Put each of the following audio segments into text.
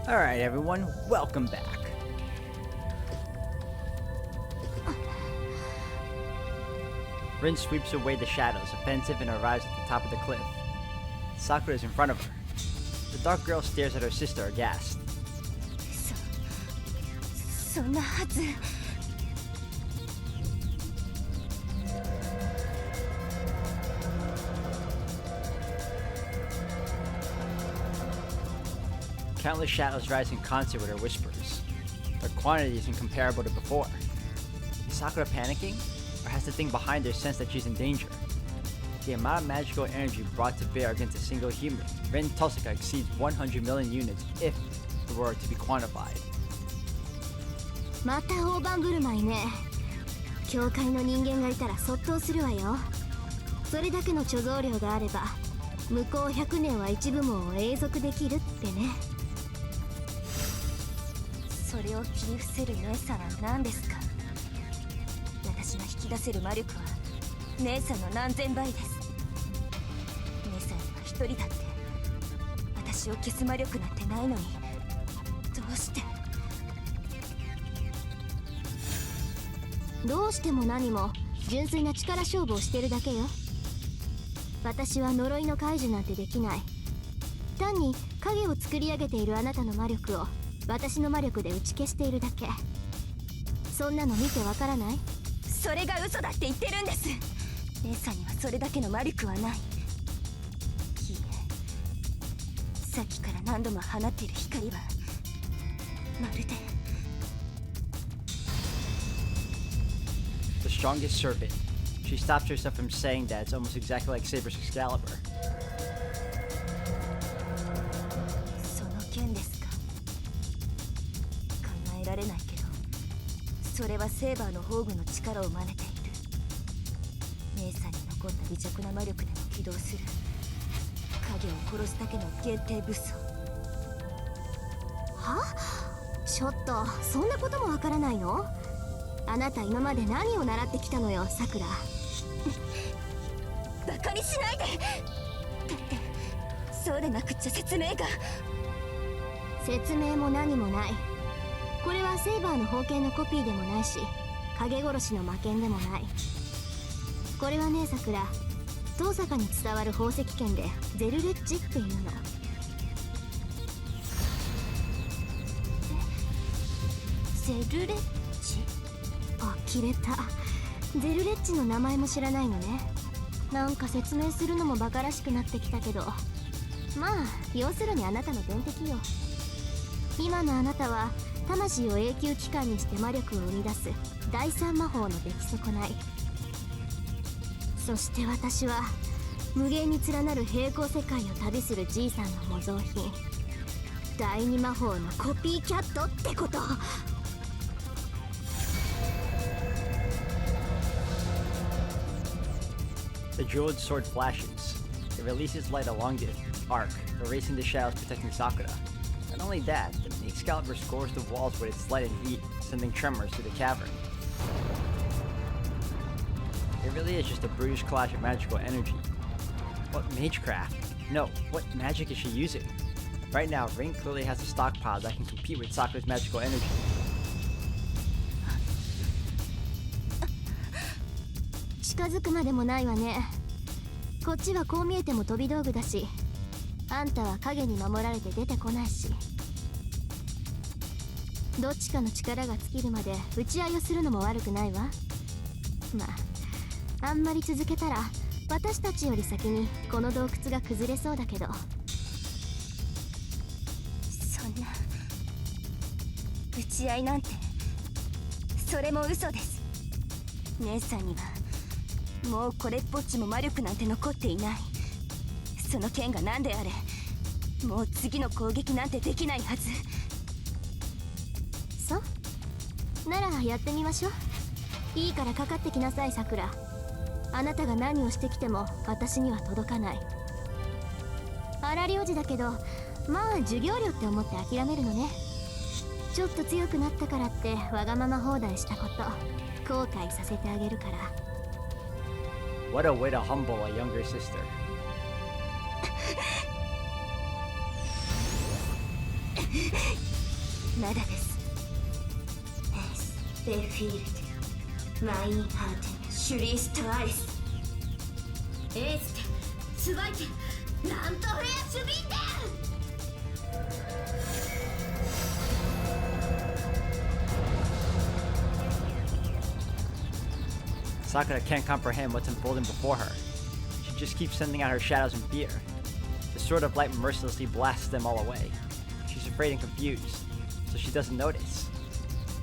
Alright everyone, welcome back. Rin sweeps away the shadows, offensive, and arrives at the top of the cliff. Sakura is in front of her. The dark girl stares at her sister aghast. そんなはず。Countless shadows rise in concert with her whispers. Their quantity is incomparable to before. Is Sakura panicking? Or has the thing behind her sensed that she's in danger? The amount of magical energy brought to bear against a single human, Ren Tosaka, exceeds 100 million units if it were to be quantified. また大盤振る舞いね。教会の人間がいたらそっとするわよ。それだけの貯蔵量があれば向こう100年は一部門を永続できるってね。それを切り伏せる姉さんは何ですか。私が引き出せる魔力は姉さんの何千倍です。姉さんには一人だって私を消す魔力なんてないのに、どうしてどうしても何も純粋な力勝負をしてるだけよ。私は呪いの解除なんてできない。単に影を作り上げているあなたの魔力を私の魔力で打ち消しているだけ。そんなの見てわからない？それが嘘だって言ってるんです。姉さんにはそれだけの魔力はない。いいえ、さっきから何度も放っている光はまるで The strongest serpent. She stops herself from saying that it's almost exactly like Saber's Excalibur. その剣ですか。考えられないけど、それはセーバーの宝具の力を真似ている。姉さんに残った微弱な魔力でも起動する影を殺すだけの限定武装。は？ちょっとそんなこともわからないの？あなた今まで何を習ってきたのよ、さくら。バカにしないで。だってそうでなくっちゃ説明が。説明も何もない。これはセイバーの宝剣のコピーでもないし、影殺しの魔剣でもない。これはね、さくら、遠坂に伝わる宝石剣でゼルレッジっていうの。ゼルレッジ？あきれた。ゼルレッジの名前も知らないのね。なんか説明するのもバカらしくなってきたけど、まあ要するにあなたの天敵よ。今のあなたは魂を永久機関にして魔力を生み出す第三魔法の出来損ない。そして私は無限に連なる平行世界を旅するじいさんの模造品、第二魔法のコピーキャットってこと。The jeweled sword flashes. It releases light along the arc, erasing the shadows protecting Sakura. Not only that, the Excalibur scores the walls with its light and heat, sending tremors through the cavern. It really is just a brutish clash of magical energy. What magecraft? No, what magic is she using? Right now, Rin clearly has a stockpile that can compete with Sakura's magical energy. 近づくまでもないわね。こっちはこう見えても飛び道具だし、あんたは影に守られて出てこないし。どっちかの力が尽きるまで打ち合いをするのも悪くないわ。まあ、あんまり続けたら私たちより先にこの洞窟が崩れそうだけど。そんな打ち合いなんて、それも嘘です。姉さんにはもうこれっぽっちも魔力なんて残っていない。その剣が何であれ、もう次の攻撃なんてできないはず。そうならやってみましょう。いいからかかってきなさい、さくら。あなたが何をしてきても私には届かない。荒療治だけど、まあ授業料って思って諦めるのね。ちょっと強くなったからってわがまま放題したこと後悔させてあげるから。What a way to humble a younger sister. まだです。エス・ベフィールドマインハーテンシュリーストアレスエーステスバイテラントフレアシュビンデン Sakura can't comprehend what's unfolding before her. She just keeps sending out her shadows in fear. The sword of light mercilessly blasts them all away. She's afraid and confused, so she doesn't notice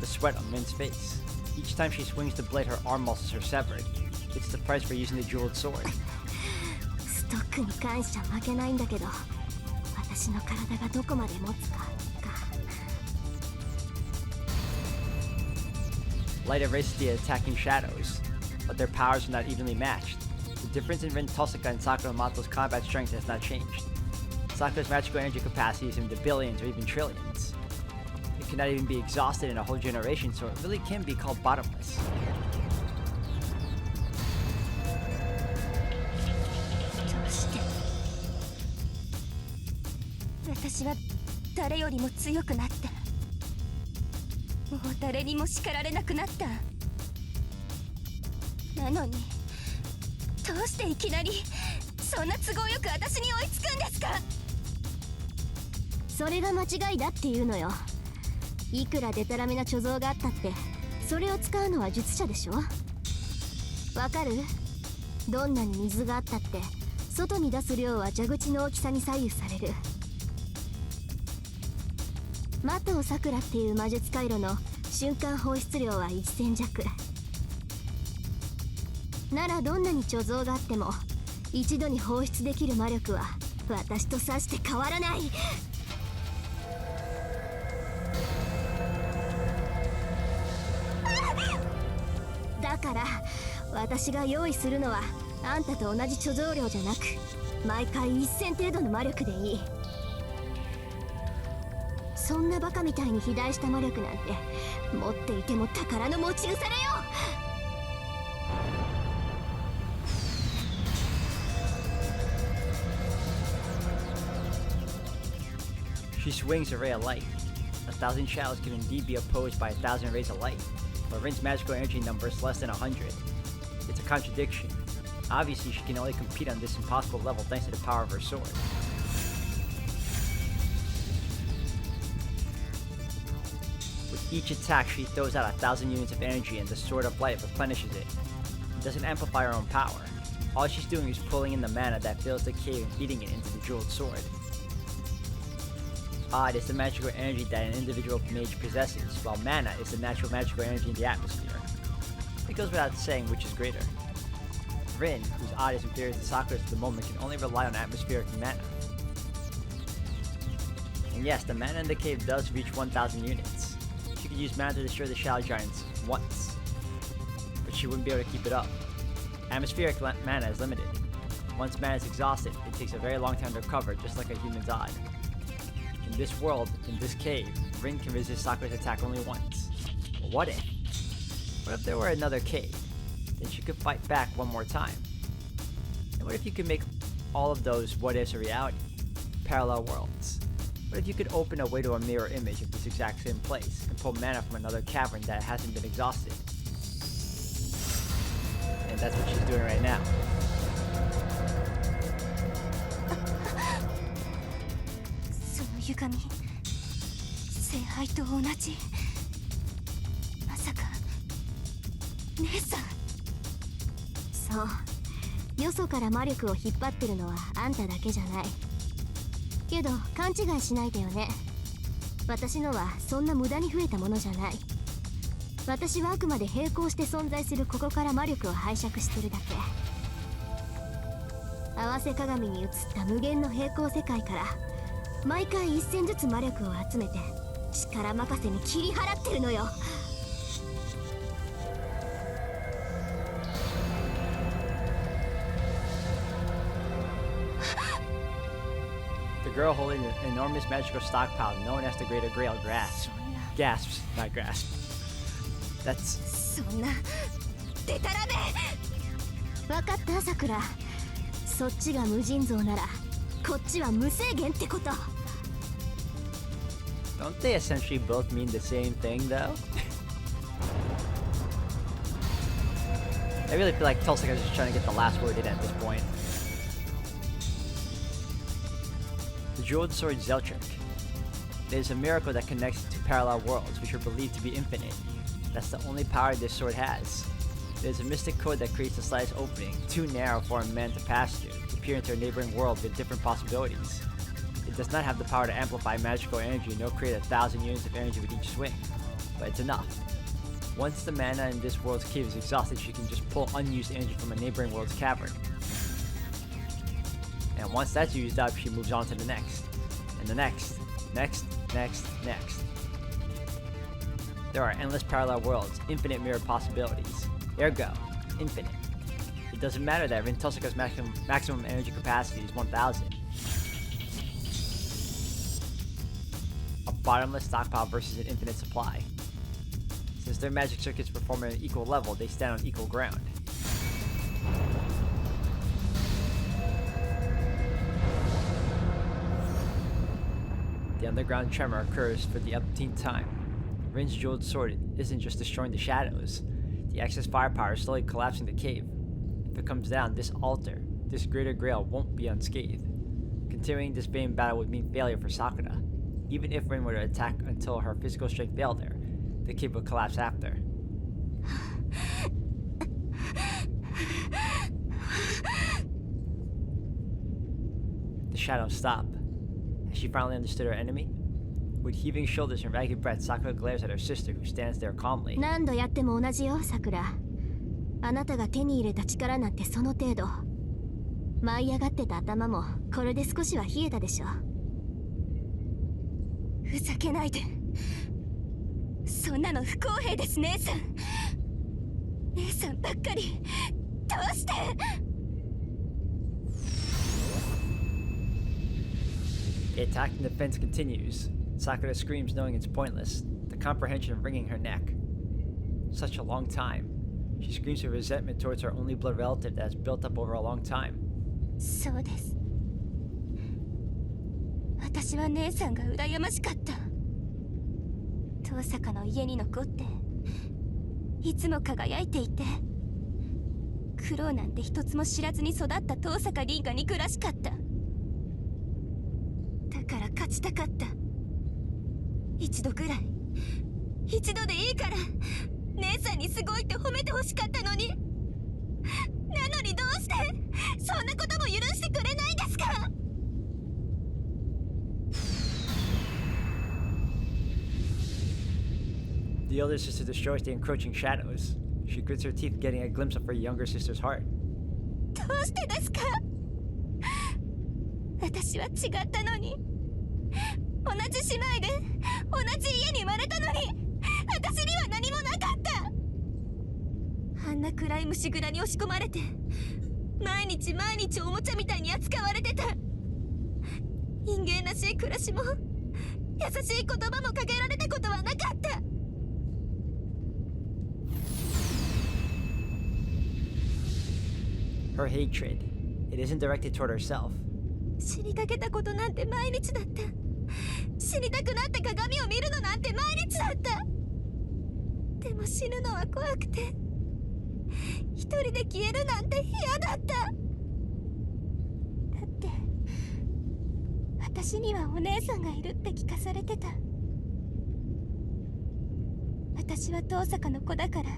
the sweat on Min's face. Each time she swings the blade, her arm muscles are severed. It's the price for using the jeweled sword. ストックに関しちゃ負けないんだけど、私の体がどこまで持つか。Light erases the attacking shadows, but their powers are not evenly matched. The difference in Rin Tosaka and Sakura Mato's combat strength has not changed. Sakura's magical energy capacity is in the billions or even trillions. It cannot even be exhausted in a whole generation, so it really can be called bottomless. どうして私は誰よりも強くなった。もう誰にも叱られなくなった。なのにどうしていきなりそんな都合よく私に追いつくんですか。それが間違いだっていうのよ。いくらデタラメな貯蔵があったってそれを使うのは術者でしょ。わかる？どんなに水があったって外に出す量は蛇口の大きさに左右される。マトウサクラっていう魔術回路の瞬間放出量は1000弱なら、どんなに貯蔵があっても一度に放出できる魔力は私とさして変わらない。だから私が用意するのはあんたと同じ貯蔵量じゃなく、毎回1000程度の魔力でいい。そんなバカみたいに肥大した魔力なんて持っていても宝の持ち腐れよ。She swings a ray of light. 1,000 shadows can indeed be opposed by 1,000 rays of light, but Rin's magical energy number is less than 100. It's a contradiction. Obviously, she can only compete on this impossible level thanks to the power of her sword. With each attack, she throws out 1,000 units of energy and the Sword of Light replenishes it. It doesn't amplify her own power. All she's doing is pulling in the mana that fills the cave and feeding it into the jeweled sword. Odd is the magical energy that an individual mage possesses, while mana is the natural magical energy in the atmosphere. It goes without saying which is greater. Rin, whose odd is inferior to Sakura's at the moment, can only rely on atmospheric mana. And yes, the mana in the cave does reach 1,000 units. She could use mana to destroy the Shadow Giants once, but she wouldn't be able to keep it up. Atmospheric mana is limited. Once mana is exhausted, it takes a very long time to recover, just like a human's odd. In this world, in this cave, Rin can resist Sakura's attack only once. But what if? What if there were another cave? Then she could fight back one more time. And what if you could make all of those what-ifs a reality? Parallel worlds. What if you could open a way to a mirror image of this exact same place and pull mana from another cavern that hasn't been exhausted? And that's what she's doing right now. その歪み、聖杯と同じ。まさか姉さん。そう、よそから魔力を引っ張ってるのはあんただけじゃない。けど勘違いしないでよね。私のはそんな無駄に増えたものじゃない。私はあくまで並行して存在するここから魔力を拝借してるだけ。合わせ鏡に映った無限の平行世界から毎回1000ずつ魔力を集めて力任せに切り払ってるのよ。The girl holding an enormous magical stockpile known as the Greater Grail gasps, not grasp. That's... そんなデタラメ。分かったさくら。そっちが無尽蔵ならこっちは無制限ってこと。Don't they essentially both mean the same thing, though? I really feel like Tulsaka's just trying to get the last word in at this point. The jeweled sword Zeltric. It is a miracle that connects two parallel worlds, which are believed to be infinite. That's the only power this sword has. It is a mystic code that creates the slightest opening, too narrow for a man to pass through, to peer into a neighboring world with different possibilities. It does not have the power to amplify magical energy nor create 1,000 units of energy with each swing, but it's enough. Once the mana in this world's cave is exhausted, she can just pull unused energy from a neighboring world's cavern. And once that's used up, she moves on to the next. And the next. Next. There are endless parallel worlds, infinite mirror possibilities. Ergo, infinite. It doesn't matter that Rin Tulsaka's maximum energy capacity is 1,000. A bottomless stockpile versus an infinite supply. Since their magic circuits perform at an equal level, they stand on equal ground. The underground tremor occurs for the umpteenth time. Rin's jeweled sword isn't just destroying the shadows. The excess firepower is slowly collapsing the cave. If it comes down, this altar, this greater grail, won't be unscathed. Continuing this vain battle would mean failure for Sakura. Even if Rin were to attack until her physical strength failed her, the cave would collapse after. The shadows stop. Has she finally understood her enemy? With heaving shoulders and ragged breath, Sakura glares at her sister, who stands there calmly. 何度やっても同じよ、さくら。あなたが手に入れた力なんてその程度。舞い上がってた頭もこれで少しは冷えたでしょ。ふざけないで。そんなの不公平です、姉さん。姉さんばっかり。どうして？ The attack and defense continues. Sakura screams, knowing it's pointless, the comprehension wringing her neck. Such a long time. She screams with resentment towards her only blood relative that has built up over a long time. そうです。私は姉さんが羨ましかった。遠坂の家に残って、いつも輝いていて、苦労なんて一つも知らずに育った遠坂凛が憎らしかった。だから勝ちたかった。一度ぐらい、一度でいいから姉さんにすごいって褒めてほしかったのに。なのにどうしてそんなことも許してくれないんですか。 The older sister destroys the encroaching shadows. She grits her teeth, getting a glimpse of her younger sister's heart. どうしてですか。私は違ったのに。同じ姉妹で同じ家に生まれたのに私には何もなかった。あんな暗い虫蔵に押し込まれて毎日おもちゃみたいに扱われてた。人間らしい暮らしも優しい言葉もかけられたことはなかった。 Her hatred, it isn't directed toward herself. 死にかけたことなんて毎日だった。死にたくなって鏡を見るのなんて毎日だった。でも死ぬのは怖くて一人で消えるなんて嫌だった。だって私にはお姉さんがいるって聞かされてた。私は遠坂の子だから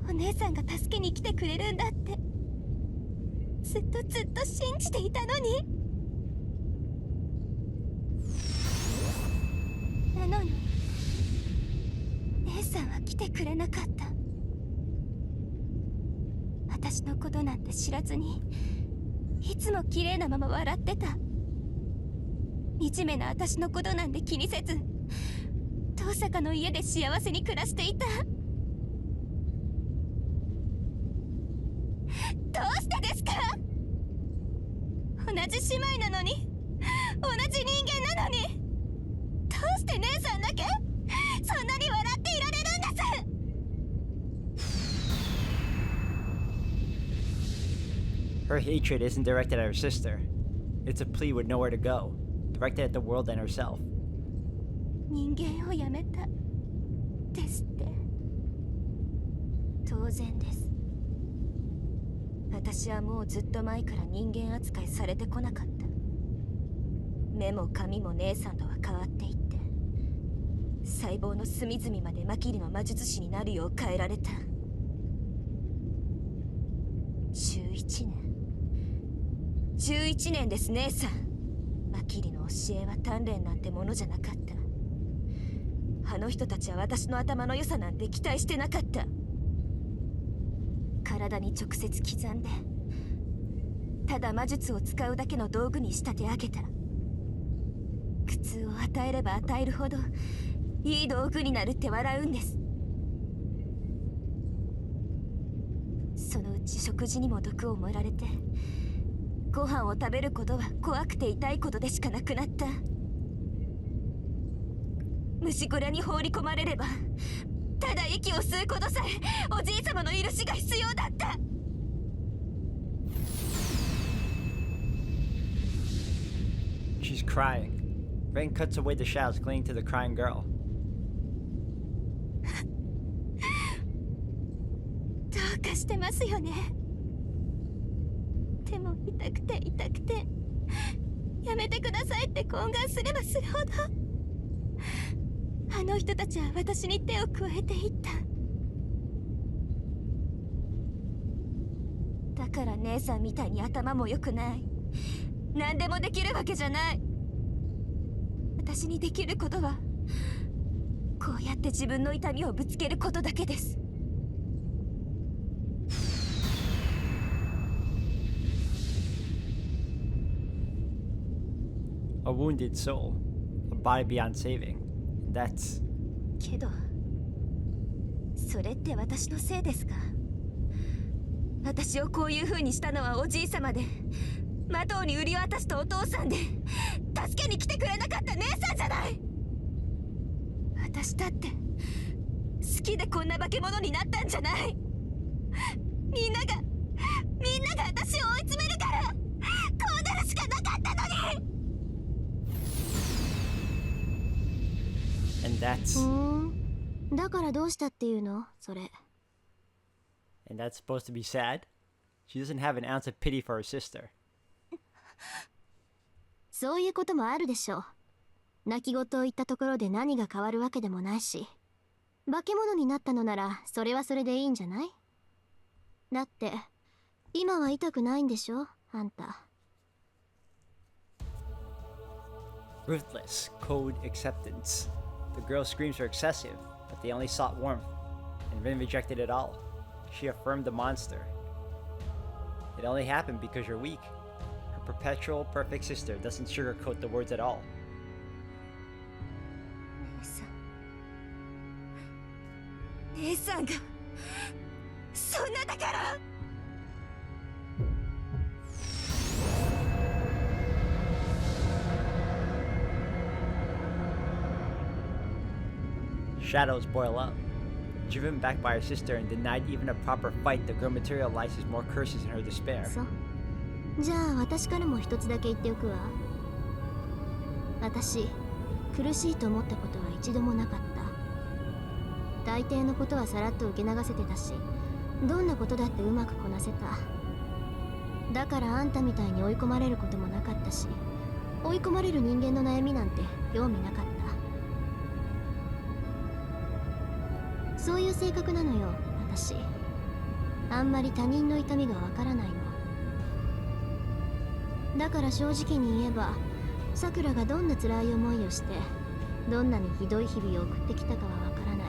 お姉さんが助けに来てくれるんだってずっと信じていたのに。なのに姉さんは来てくれなかった。私のことなんて知らずにいつも綺麗なまま笑ってた。惨めな私のことなんて気にせず遠坂の家で幸せに暮らしていた。どうしてですか。同じ姉妹なのに同じ人間なのにどうして姉さんだけそんなに笑っていられるんです。 Her hatred isn't directed at her sister. It's a plea with nowhere to go, directed at the world and herself. 人間をやめたですって。当然です。私はもうずっと前から人間扱いされてこなかった。目も髪も姉さんとは変わっていって、細胞の隅々までマキリの魔術師になるよう変えられた。11年です姉さん。マキリの教えは鍛錬なんてものじゃなかった。あの人たちは私の頭の良さなんて期待してなかった。体に直接刻んで、ただ魔術を使うだけの道具に仕立て上げた。苦痛を与えれば与えるほどいい道具になるって笑うんです。そのうち食事にも毒を盛られて、ご飯を食べることは怖くて痛いことでしかなくなった。虫小屋に放り込まれれば、ただ息を吸うことさえおじい様の許しが必要だった。She's crying. Rain cuts away the shadows clinging to the crying girl. どうかしてますよね。でも痛くて痛くて、やめてくださいって懇願すればするほど、あの人たちは私に手を加えていった。だから姉さんみたいに頭も良くない、何でもできるわけじゃない。私にできることはこうやって自分の痛みをぶつけることだけです。A wounded soul, a body beyond saving. That's... けどそれって私のせいですか？私をこういう風にしたのはおじい様で、魔党に売り渡したお父さんで、助けに来てくれなかった姉さんじゃない。私だって好きでこんな化け物になったんじゃない。みんなが私を追い詰めるからこうなるしかなかったのに。And that's... だからどうしたっていうのそれ。 And that's supposed to be sad? She doesn't have an ounce of pity for her sister. そういうこともあるでしょう。泣き言を言ったところで何が変わるわけでもないし、化け物になったのならそれはそれでいいんじゃない？だって今は痛くないんでしょあんた。 Ruthless, cold acceptance. The girl's screams were excessive, but they only sought warmth, and Rin rejected it all. She affirmed the monster. It only happened because you're weak. Her perpetual, perfect sister doesn't sugarcoat the words at all. 姉さんがそんなだから。Shadows boil up. Driven back by her sister and denied even a proper fight, the girl materializes more curses in her despair. そう。じゃあ私からも一つだけ言っておくわ。私、苦しいと思ったことは一度もなかった。大抵のことはさらっと受け流せてたし、どんなことだってうまくこなせた。だからあんたみたいに追い込まれることもなかったし、追い込まれる人間の悩みなんて興味なかった。そういう性格なのよ、私。あんまり他人の痛みがわからないの。だから正直に言えば、さくらがどんな辛い思いをして、どんなにひどい日々を送ってきたかはわからない。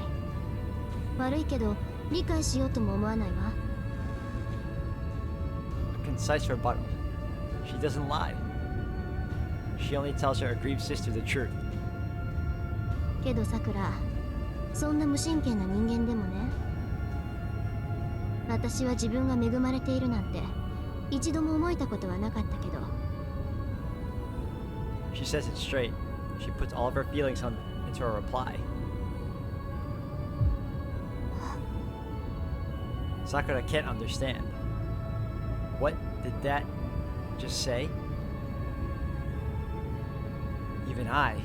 悪いけど、理解しようとも思わないわ。A concise rebuttal. She doesn't lie. She only tells her aggrieved sister the truth. けどさくら、そんな無神経な人間でもね、私は自分が恵まれているなんて一度も思えたことはなかったけど。 She says it straight. She puts all of her feelings into her reply. Sakura can't understand. What did that just say? Even I.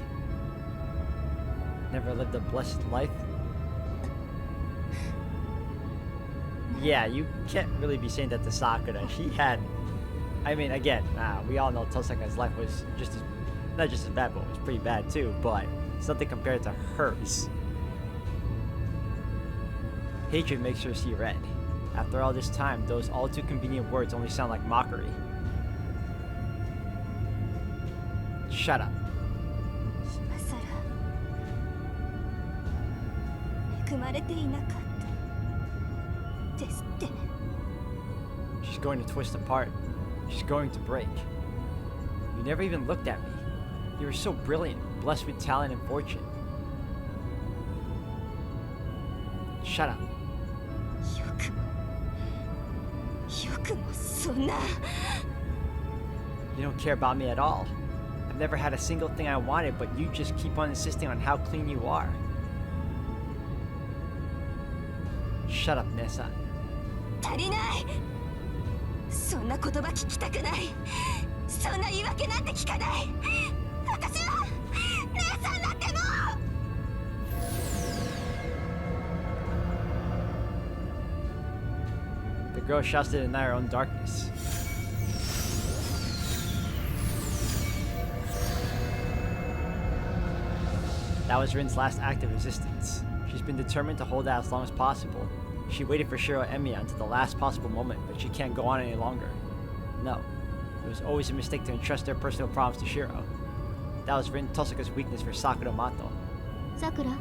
Never lived a blessed life? Yeah, you can't really be saying that to Sakura. She had... I mean, again, we all know Tosaka's life was just as... not just as bad, but it was pretty bad too, but it's nothing compared to hers. Hatred makes her see red. After all this time, those all too convenient words only sound like mockery. Shut up. 今さら恵まれていなかったですって。 She's going to twist apart. She's going to break. You never even looked at me. You were so brilliant, blessed with talent and fortune. Shut up. よくもそんな。 You don't care about me at all. I've never had a single thing I wanted, but you just keep on insisting on how clean you are. Shut up, Nessa. 足りない。そんな言葉聞きたくない。そんな言い訳なんて聞かない。私は姉さんだってもう。 The girl shouts to deny her own darkness. That was Rin's last act of resistance. She's been determined to hold out as long as possible. She waited for Shiro and Emiya until the last possible moment, but she can't go on any longer. No, it was always a mistake to entrust their personal problems to Shiro. That was Rin Tosaka's weakness for Sakura Mato. Sakura?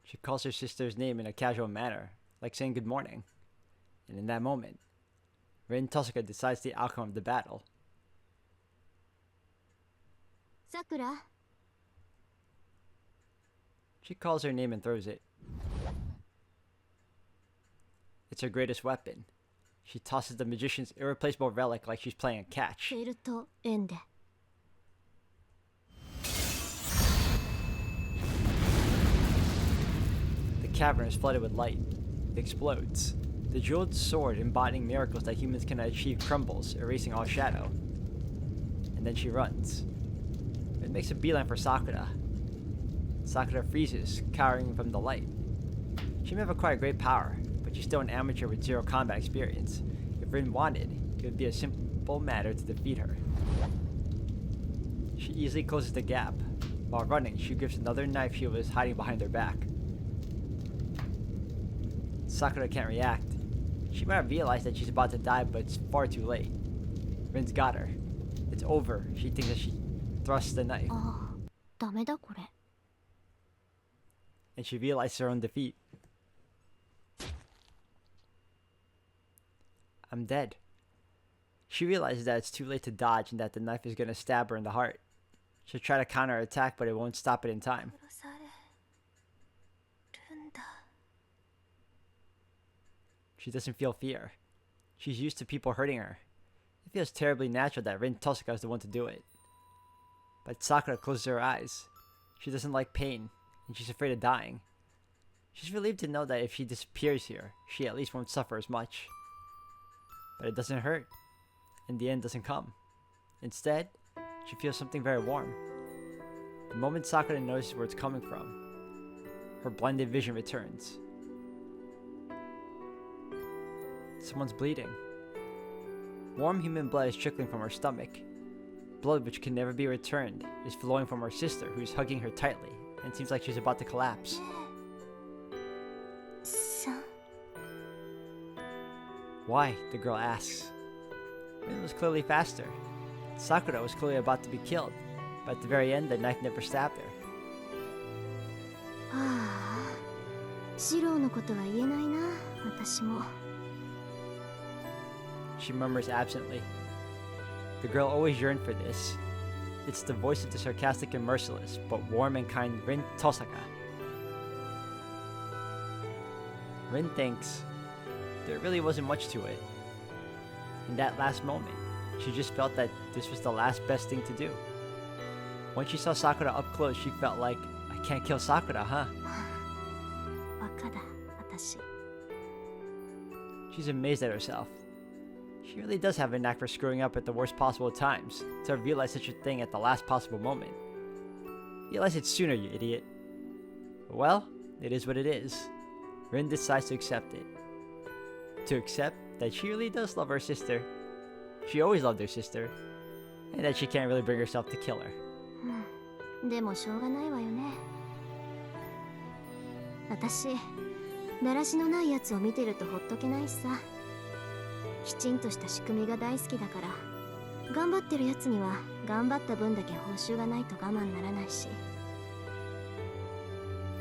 She calls her sister's name in a casual manner, like saying good morning. And in that moment, Rin Tosaka decides the outcome of the battle. Sakura? She calls her name and throws it. It's her greatest weapon. She tosses the magician's irreplaceable relic like she's playing catch. フェルトエンデ。 The cavern is flooded with light. It explodes. The jeweled sword embodying miracles that humans cannot achieve crumbles, erasing all shadow. And then she runs. It makes a beeline for Sakura. Sakura freezes, cowering from the light. She may have acquired great power, but she's still an amateur with zero combat experience. If Rin wanted, it would be a simple matter to defeat her. She easily closes the gap. While running, she grips another knife she was hiding behind her back. Sakura can't react. She might have realized that she's about to die, but it's far too late. Rin's got her. It's over. She thinks that she thrusts the knife. ああ、ダメだこれ。 And she realizes her own defeat. I'm dead. She realizes that it's too late to dodge and that the knife is gonna stab her in the heart. She'll try to counterattack, but it won't stop it in time. 殺されるんだ。 She doesn't feel fear. She's used to people hurting her. It feels terribly natural that Rin Tosaka is the one to do it. But Sakura closes her eyes. She doesn't like pain, and she's afraid of dying. She's relieved to know that if she disappears here, she at least won't suffer as much. But it doesn't hurt, and the end doesn't come. Instead, she feels something very warm. The moment Sakura notices where it's coming from, her blinded vision returns. Someone's bleeding. Warm human blood is trickling from her stomach. Blood which can never be returned is flowing from her sister, who's hugging her tightly and seems like she's about to collapse. さん。 Why? The girl asks. Rin was clearly faster. Sakura was clearly about to be killed, but at the very end, the knife never stabbed her. ああ、シロウのことは言えないな、私も。 She murmurs absently. The girl always yearned for this. It's the voice of the sarcastic and merciless, but warm and kind Rin Tosaka. Rin thinks there really wasn't much to it. In that last moment, she just felt that this was the last best thing to do. Once she saw Sakura up close, she felt like, I can't kill Sakura, huh? バカだ、私。 She's amazed at herself. She really does have a knack for screwing up at the worst possible times, to realize such a thing at the last possible moment. Realize it sooner, you idiot. Well, it is what it is. Rin decides to accept it. To accept that she really does love her sister. She always loved her sister. And that she can't really bring herself to kill her. でもしょうがないわよね。私、だらしのないやつを見てるとほっとけないしさ。きちんとした仕組みが大好きだから、頑張ってるやつには頑張った分だけ報酬がないと我慢ならないし。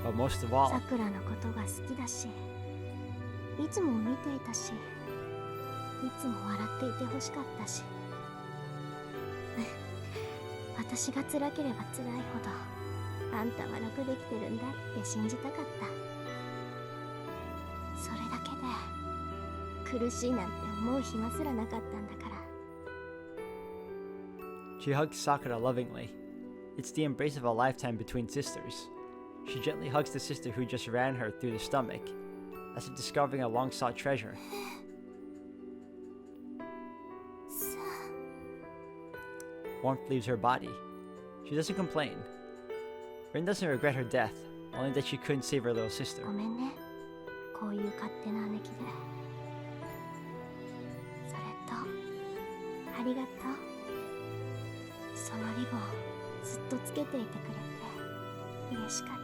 But most of all, さくらのことが好きだし、いつも見ていたし、いつも笑っていてほしかったし。私が辛ければ辛いほど、あんたは楽できてるんだって信じたかった。それだけで苦しいなんて思う暇すらなかったんだから。She hugs Sakura lovingly. It's the embrace of a lifetime between sisters. She gently hugs the sister who just ran her through the stomach, as if discovering a long-sought treasure. Warmth leaves her body. She doesn't complain. Rin doesn't regret her death, only that she couldn't save her little sister. ごめんね、こういう勝手な姉貴で。それと、ありがとう。そのリボン、ずっとつけていてくれて、嬉しかっ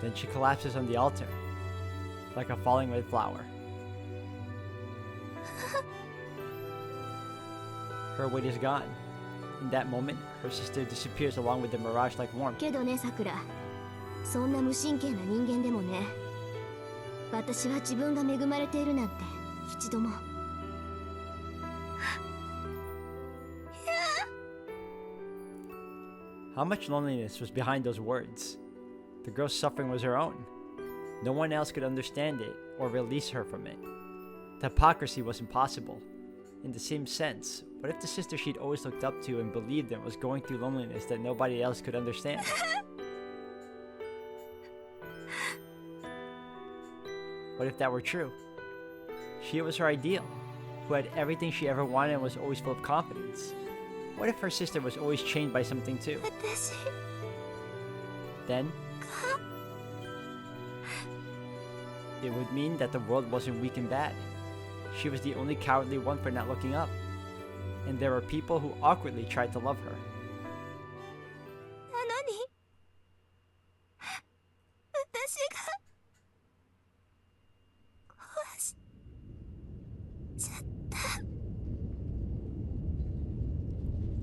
た。Then she collapses on the altar, like a falling red flower. Her weight is gone. In that moment, her sister disappears along with the mirage-like warmth. けどね、さくら。そんな無神経な人間でもね、私は自分が恵まれているなんて一度も。How much loneliness was behind those words? The girl's suffering was her own. No one else could understand it or release her from it. The hypocrisy was impossible. In the same sense, what if the sister she'd always looked up to and believed in was going through loneliness that nobody else could understand? What if that were true? She was her ideal, who had everything she ever wanted and was always full of confidence. What if her sister was always chained by something too? Then, it would mean that the world wasn't weak and bad. She was the only cowardly one for not looking up. And there were people who awkwardly tried to love her. なのに、私が壊しちゃった。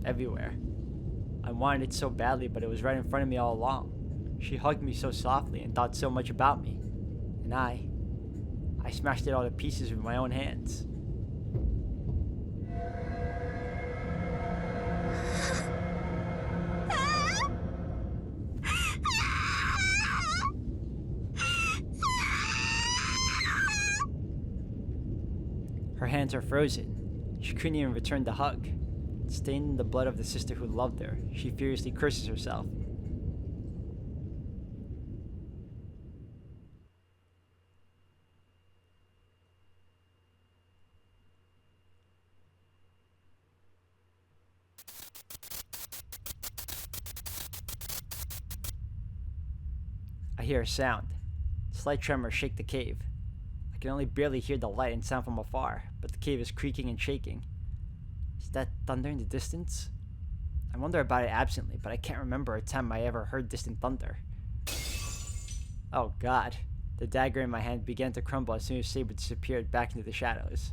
Everywhere. I wanted it so badly, but it was right in front of me all along. She hugged me so softly and thought so much about me. And I smashed it all to pieces with my own hands. Her hands are frozen. She couldn't even return the hug. Stained in the blood of the sister who loved her, she furiously curses herself. I hear a sound. Slight tremors shake the cave. I can only barely hear the light and sound from afar, but the cave is creaking and shaking. Is that thunder in the distance? I wonder about it absently, but I can't remember a time I ever heard distant thunder. Oh god. The dagger in my hand began to crumble as soon as Saber disappeared back into the shadows.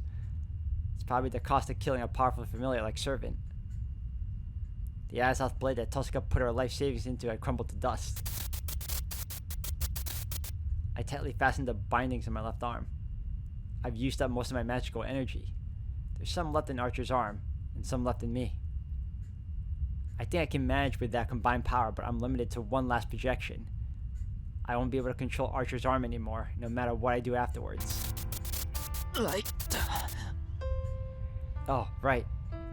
It's probably the cost of killing a powerful familiar like Servant. The Azoth blade that Tosca put her life savings into had crumbled to dust. I tightly fastened the bindings on my left arm. I've used up most of my magical energy. There's some left in Archer's arm, and some left in me. I think I can manage with that combined power, but I'm limited to one last projection. I won't be able to control Archer's arm anymore, no matter what I do afterwards. Light. Oh, right.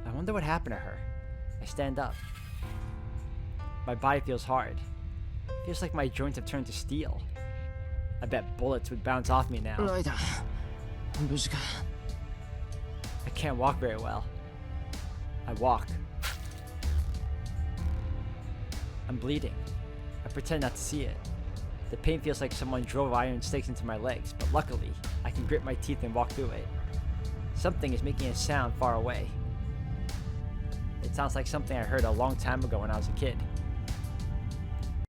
I wonder what happened to her. I stand up. My body feels hard. It feels like my joints have turned to steel. I bet bullets would bounce off me now. ライダー無事か I can't walk very well. I walk. I'm bleeding. I pretend not to see it. The pain feels like someone drove iron stakes into my legs, but luckily, I can grit my teeth and walk through it. Something is making a sound far away. It sounds like something I heard a long time ago when I was a kid.